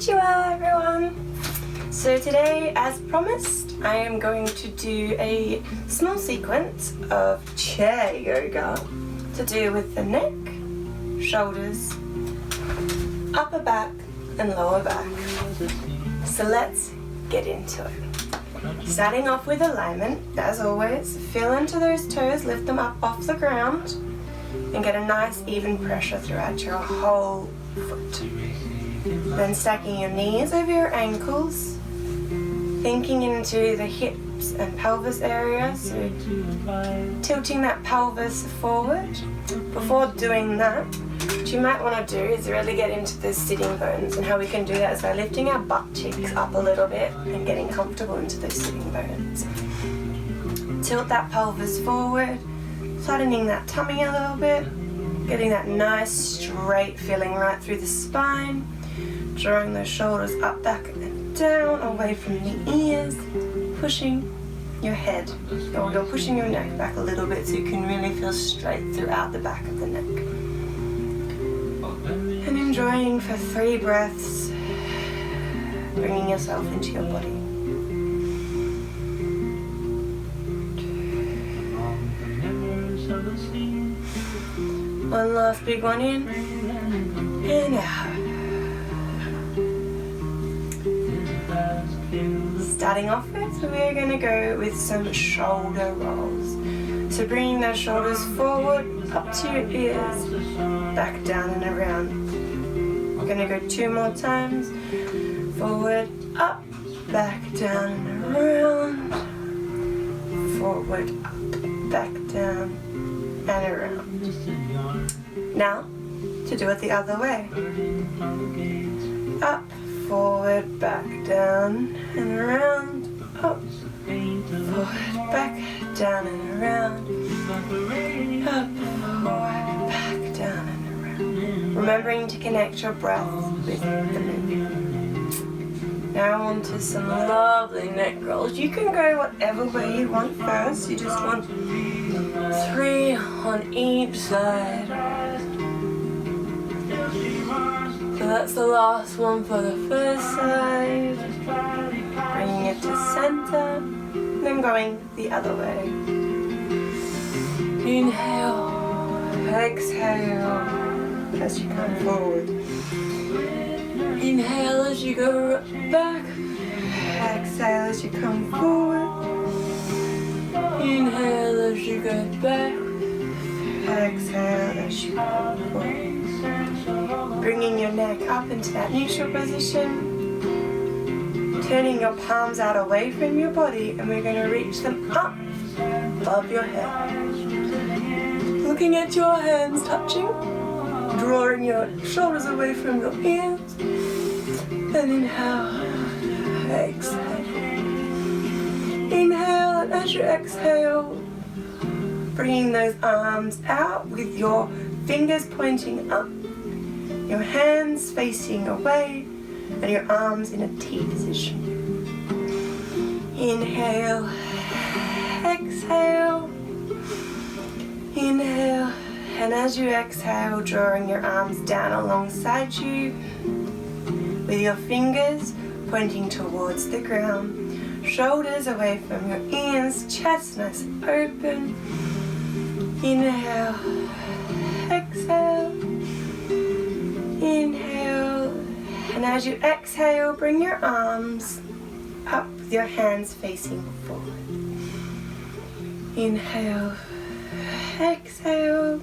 Konnichiwa everyone! So today, as promised, I am going to do a small sequence of chair yoga to do with the neck, shoulders, upper back and lower back. So let's get into it. Starting off with alignment, as always, feel into those toes, lift them up off the ground and get a nice even pressure throughout your whole foot. Then stacking your knees over your ankles, thinking into the hips and pelvis area, so tilting that pelvis forward. Before doing that, what you might want to do is really get into the sitting bones, and how we can do that is by lifting our butt cheeks up a little bit and getting comfortable into those sitting bones. Tilt that pelvis forward, flattening that tummy a little bit, getting that nice straight feeling right through the spine, drawing those shoulders up, back and down, away from the ears, pushing your head, or you're pushing your neck back a little bit so you can really feel straight throughout the back of the neck. And enjoying for 3 breaths, bringing yourself into your body. One last big one in and out. Starting off with, we're going to go with some shoulder rolls. So bringing those shoulders forward, up to your ears, back down and around. We're going to go 2 more times. Forward, up, back down and around. Forward, up, back down and around. Now, to do it the other way. Up, forward, back, down and around, up, forward, back, down and around, up, forward, back, down and around. Remembering to connect your breath with the movement. Now on to some lovely neck rolls. You can go whatever way you want first. You just want 3 on each side. So that's the last one for the first side. Bringing it to center, then going the other way. Inhale, exhale as you come forward. Inhale as you go back, exhale as you come forward. Inhale as you go back, exhale as you come forward. Bringing your neck up into that neutral position, turning your palms out away from your body, and we're going to reach them up above your head. Looking at your hands touching, drawing your shoulders away from your ears, and inhale, exhale. Inhale, and as you exhale, bringing those arms out with your fingers pointing up, your hands facing away, and your arms in a T position. Inhale, exhale, inhale, and as you exhale, drawing your arms down alongside you, with your fingers pointing towards the ground, shoulders away from your ears, chest nice and open. Inhale, exhale, inhale, and as you exhale, bring your arms up with your hands facing forward. Inhale, exhale,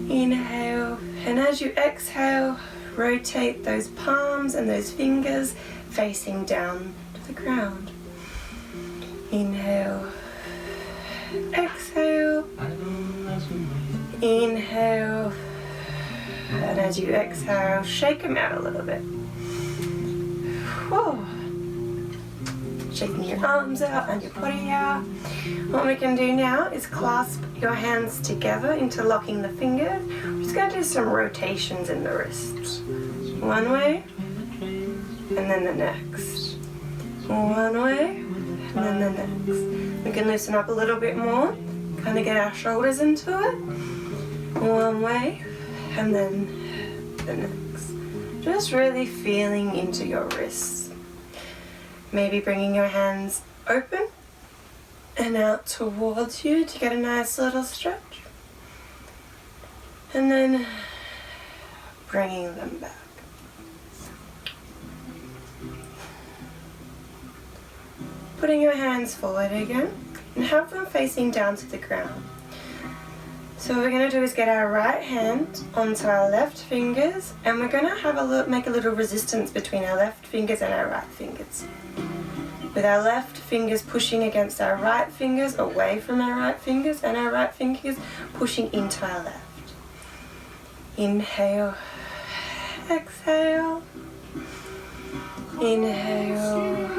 inhale, and as you exhale, rotate those palms and those fingers facing down to the ground. Inhale, exhale, inhale, and as you exhale, shake them out a little bit. Whew. Shaking your arms out and your body out. What we can do now is clasp your hands together, interlocking the fingers. We're just going to do some rotations in the wrists. One way, and then the next. One way, and then the next. We can loosen up a little bit more, kind of get our shoulders into it. One way, and then the next. just really feeling into your wrists. Maybe bringing your hands open and out towards you to get a nice little stretch. And then bringing them back. Putting your hands forward again and have them facing down to the ground. So what we're going to do is get our right hand onto our left fingers, and we're going to make a little resistance between our left fingers and our right fingers. With our left fingers pushing against our right fingers, away from our right fingers, and our right fingers pushing into our left. Inhale, exhale, inhale,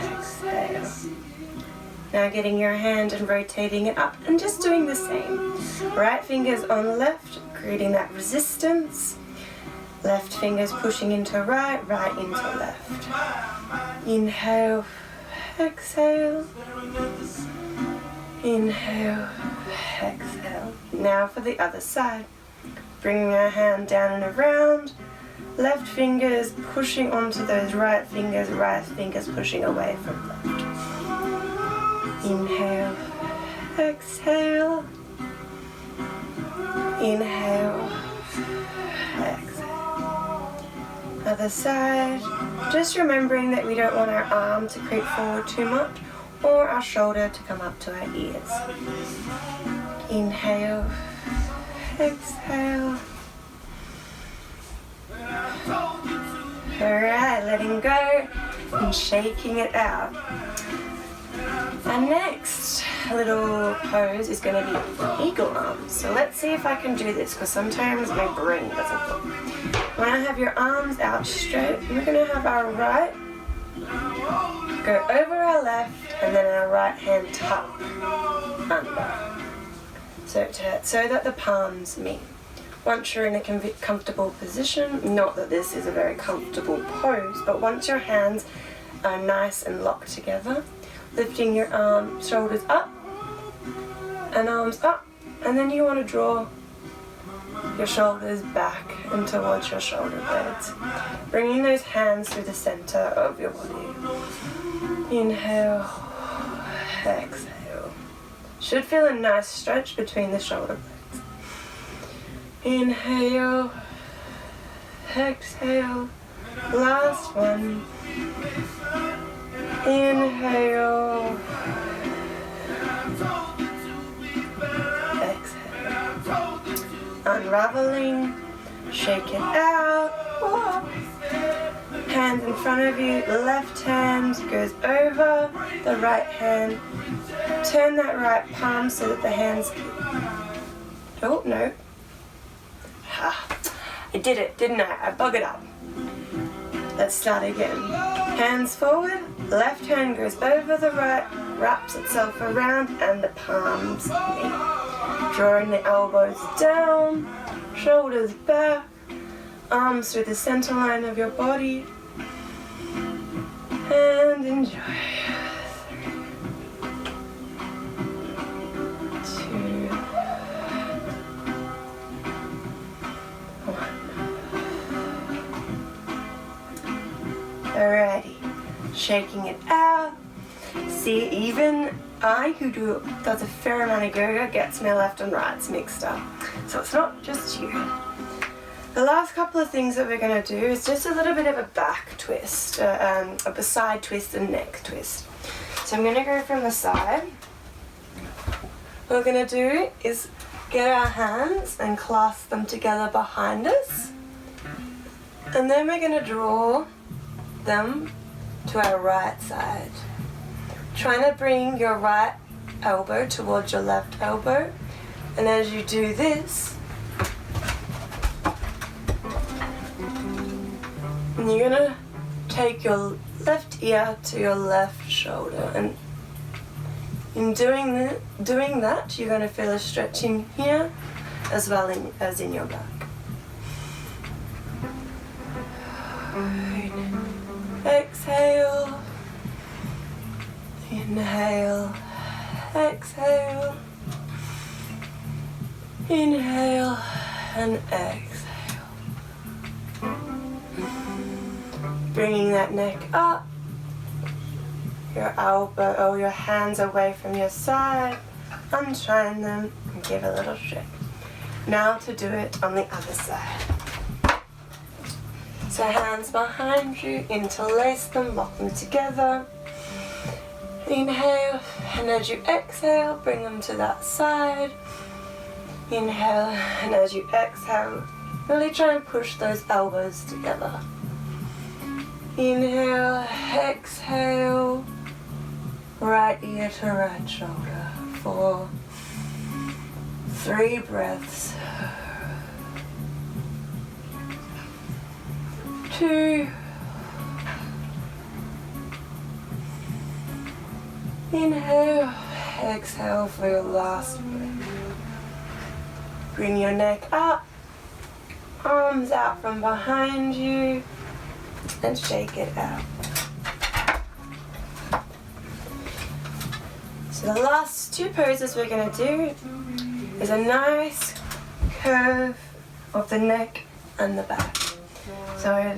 exhale. Now getting your hand and rotating it up and just doing the same. Right fingers on left, creating that resistance. Left fingers pushing into right, right into left. Inhale, exhale. Inhale, exhale. Now for the other side. Bringing our hand down and around. Left fingers pushing onto those right fingers pushing away from left. Inhale, exhale. Inhale, exhale. Other side. Just remembering that we don't want our arm to creep forward too much or our shoulder to come up to our ears. Inhale, exhale. Alright, letting go and shaking it out. Our next little pose is going to be eagle arms. So let's see if I can do this, because sometimes my brain doesn't work. When I have your arms out straight, we're going to have our right go over our left, and then our right hand tuck under. So that the palms meet. Once you're in a comfortable position, not that this is a very comfortable pose, but once your hands are nice and locked together, lifting your shoulders up and arms up, and then you want to draw your shoulders back and towards your shoulder blades. Bringing those hands through the center of your body. Inhale, exhale. Should feel a nice stretch between the shoulder blades. Inhale, exhale. Last one. Inhale, exhale. Unraveling, shake it out. Whoa. Hands in front of you, left hand goes over the right hand. Turn that right palm so that the hands, oh no. I did it, didn't I? I buggered up. Let's start again. Hands forward, left hand goes over the right, wraps itself around, and the palms meet. Drawing the elbows down, shoulders back, arms through the center line of your body, and enjoy. 2, 1. Alrighty, shaking it out. See, even I, who does a fair amount of yoga, gets my left and rights mixed up. So it's not just you. The last couple of things that we're going to do is just a little bit of a back twist, a side twist and neck twist. So I'm going to go from the side. What we're going to do is get our hands and clasp them together behind us. And then we're going to draw them to our right side. Trying to bring your right elbow towards your left elbow. And as you do this, and you're going to take your left ear to your left shoulder. And in doing that, you're going to feel a stretching here as well as in your back. Exhale. Inhale. Exhale. Inhale and exhale. Bringing that neck up. Your elbow or your hands away from your side. Untwine them and give a little shake. Now to do it on the other side. So hands behind you, interlace them, lock them together. Inhale, and as you exhale, bring them to that side. Inhale, and as you exhale, really try and push those elbows together. Inhale, exhale, right ear to right shoulder for 3 breaths. 2. Inhale, exhale for your last breath. Bring your neck up, arms out from behind you, and shake it out. So the last 2 poses we're going to do is a nice curve of the neck and the back. So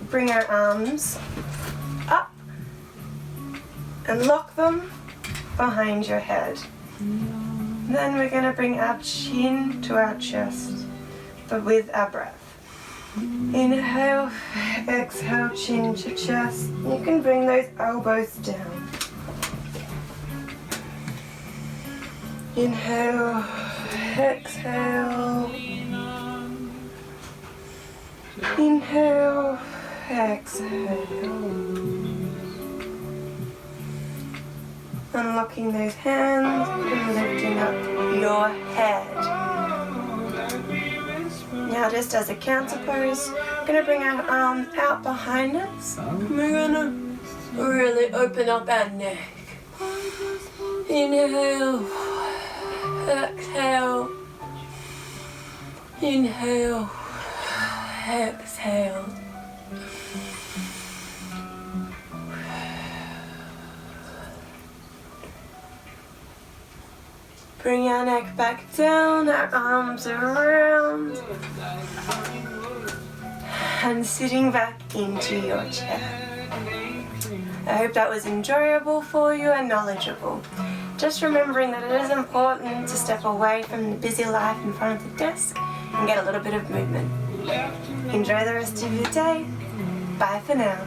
bring our arms up and lock them behind your head. And then we're going to bring our chin to our chest, but with our breath. Inhale, exhale, chin to chest. You can bring those elbows down. Inhale, exhale. Inhale, exhale. Unlocking those hands and lifting up your head. Now just as a counter pose, we're going to bring our arms out behind us. We're going to really open up our neck. Inhale, exhale. Inhale, exhale. Bring your neck back down, our arms around, and sitting back into your chair. I hope that was enjoyable for you and knowledgeable. Just remembering that it is important to step away from the busy life in front of the desk and get a little bit of movement. Enjoy the rest of your day. Bye for now.